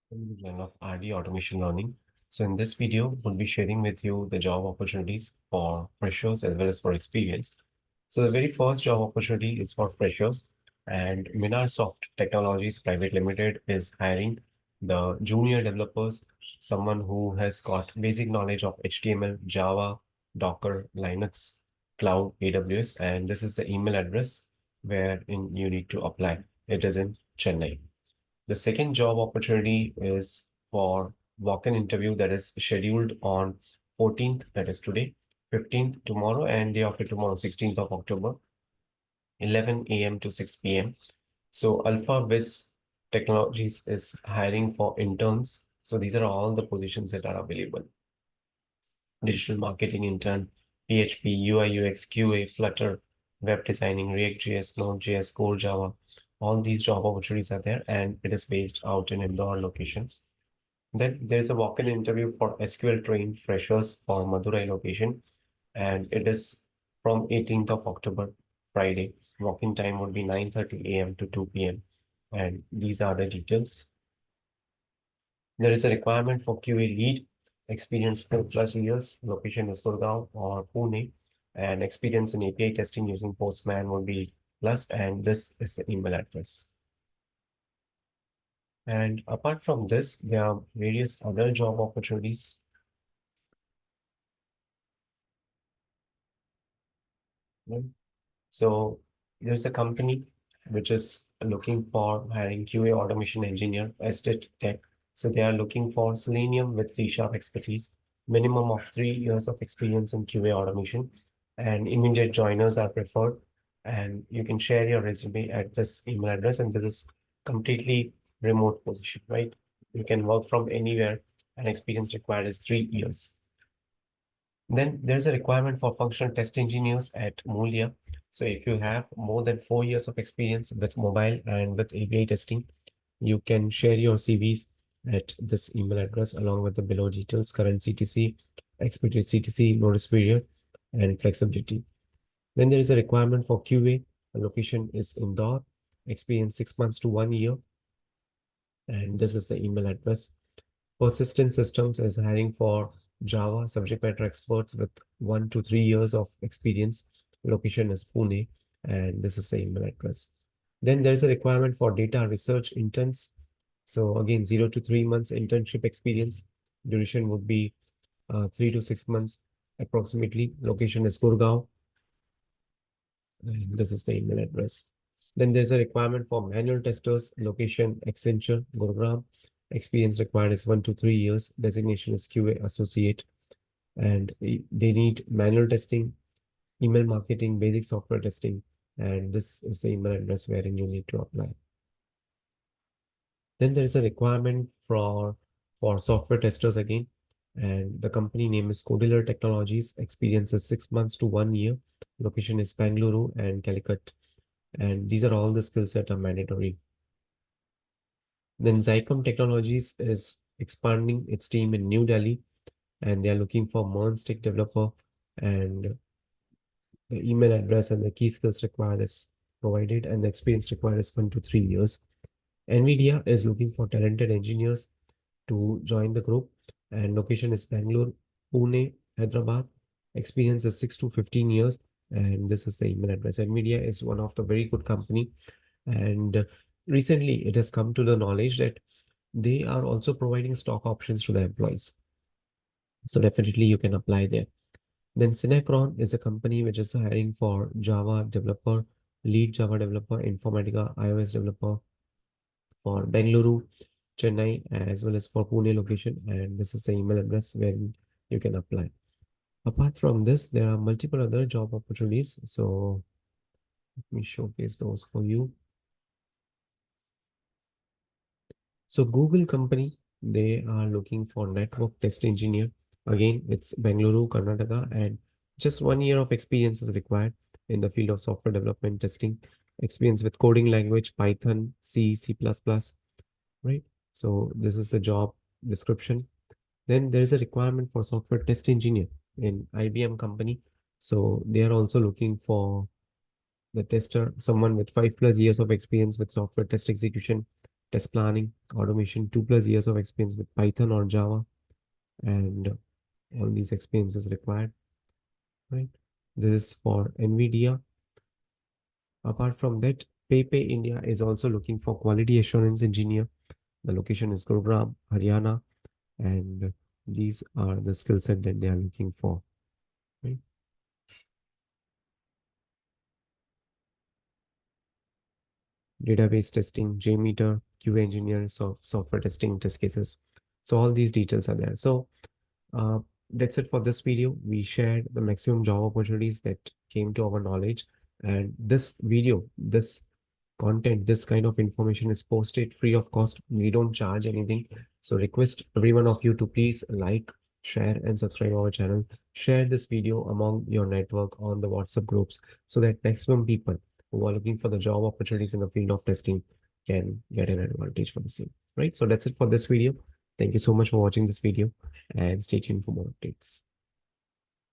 Of RD automation learning. So in this video, we'll be sharing with you the job opportunities for freshers as well as for experience. So the very first job opportunity is for freshers, and Minarsoft Technologies Private Limited is hiring the junior developers, someone who has got basic knowledge of HTML, Java, Docker, Linux, Cloud, AWS, and this is the email address wherein you need to apply. It is in Chennai. The second job opportunity is for walk-in interview that is scheduled on 14th, that is today, 15th tomorrow, and day after tomorrow, 16th of October, 11 a.m. to 6 p.m. So Alpha Viz Technologies is hiring for interns. So these are all the positions that are available. Digital marketing intern, PHP, UI, UX, QA, Flutter, web designing, React.js, Node.js, Core Java. All these job opportunities are there, and it is based out in Indore location. Then there's a walk-in interview for SQL trained freshers for Madurai location, and it is from 18th of October, Friday. Walk-in time would be 9:30 a.m. to 2 p.m. And these are the details. There is a requirement for QA lead, experience 4+ years, location is Gurgaon or Pune, and experience in API testing using Postman would be plus, and this is the email address. And apart from this, there are various other job opportunities. Right? So there's a company which is looking for hiring QA automation engineer, Estate Tech. So they are looking for Selenium with C# expertise, minimum of 3 years of experience in QA automation, and immediate joiners are preferred. And you can share your resume at this email address, and this is completely remote position, right? You can work from anywhere, and experience required is 3 years. Then there's a requirement for functional test engineers at Mulia. So if you have more than 4 years of experience with mobile and with API testing, you can share your CVs at this email address along with the below details, current CTC, expected CTC, notice period, and flexibility. Then there is a requirement for QA. The location is Indore, experience 6 months to 1 year, and this is the email address. Persistent Systems is hiring for Java subject matter experts with 1 to 3 years of experience. Location is Pune, and this is the email address. Then there is a requirement for data research interns. So again, 0 to 3 months internship experience. Duration would be 3 to 6 months approximately. Location is Gurgaon, and this is the email address. Then there's a requirement for manual testers, location Accenture, Gurugram. Experience required is 1 to 3 years. Designation is QA associate. And they need manual testing, email marketing, basic software testing. And this is the email address wherein you need to apply. Then there is a requirement for software testers again. And the company name is Codilar Technologies. Experience is 6 months to 1 year. Location is Bangalore and Calicut. And these are all the skills that are mandatory. Then Zycom Technologies is expanding its team in New Delhi, and they are looking for Stick developer, and the email address and the key skills required is provided, and the experience required is 1 to 3 years. NVIDIA is looking for talented engineers to join the group, and location is Bangalore, Pune, Hyderabad. Experience is 6 to 15 years, and this is the email address. NVIDIA is one of the very good company, and recently it has come to the knowledge that they are also providing stock options to the employees. So definitely you can apply there. Then Synachron is a company which is hiring for Java developer, lead Java developer, Informatica, iOS developer for Bengaluru, Chennai, as well as for Pune location. And this is the email address where you can apply. Apart from this, there are multiple other job opportunities. So let me showcase those for you. So Google company, they are looking for network test engineer. Again, it's Bengaluru, Karnataka, and just 1 year of experience is required in the field of software development testing. Experience with coding language, Python, C, C++, right? So this is the job description. Then there is a requirement for software test engineer in IBM company. So they are also looking for the tester, someone with 5+ years of experience with software test execution, test planning, automation, 2+ years of experience with Python or Java, and all these experiences required, right? This is for NVIDIA. Apart from that, PayPay India is also looking for quality assurance engineer. The location is Gurugram, Haryana, and these are the skill set that they are looking for, right? Database testing, JMeter, QA engineers of software testing, test cases. So all these details are there. So uh, that's it for this video. We shared the maximum job opportunities that came to our knowledge. And this video, this content, this kind of information is posted free of cost. We don't charge anything. So request every one of you to please like, share, and subscribe our channel. Share this video among your network on the WhatsApp groups so that maximum people who are looking for the job opportunities in the field of testing can get an advantage for the same. Right. So that's it for this video. Thank you so much for watching this video and stay tuned for more updates.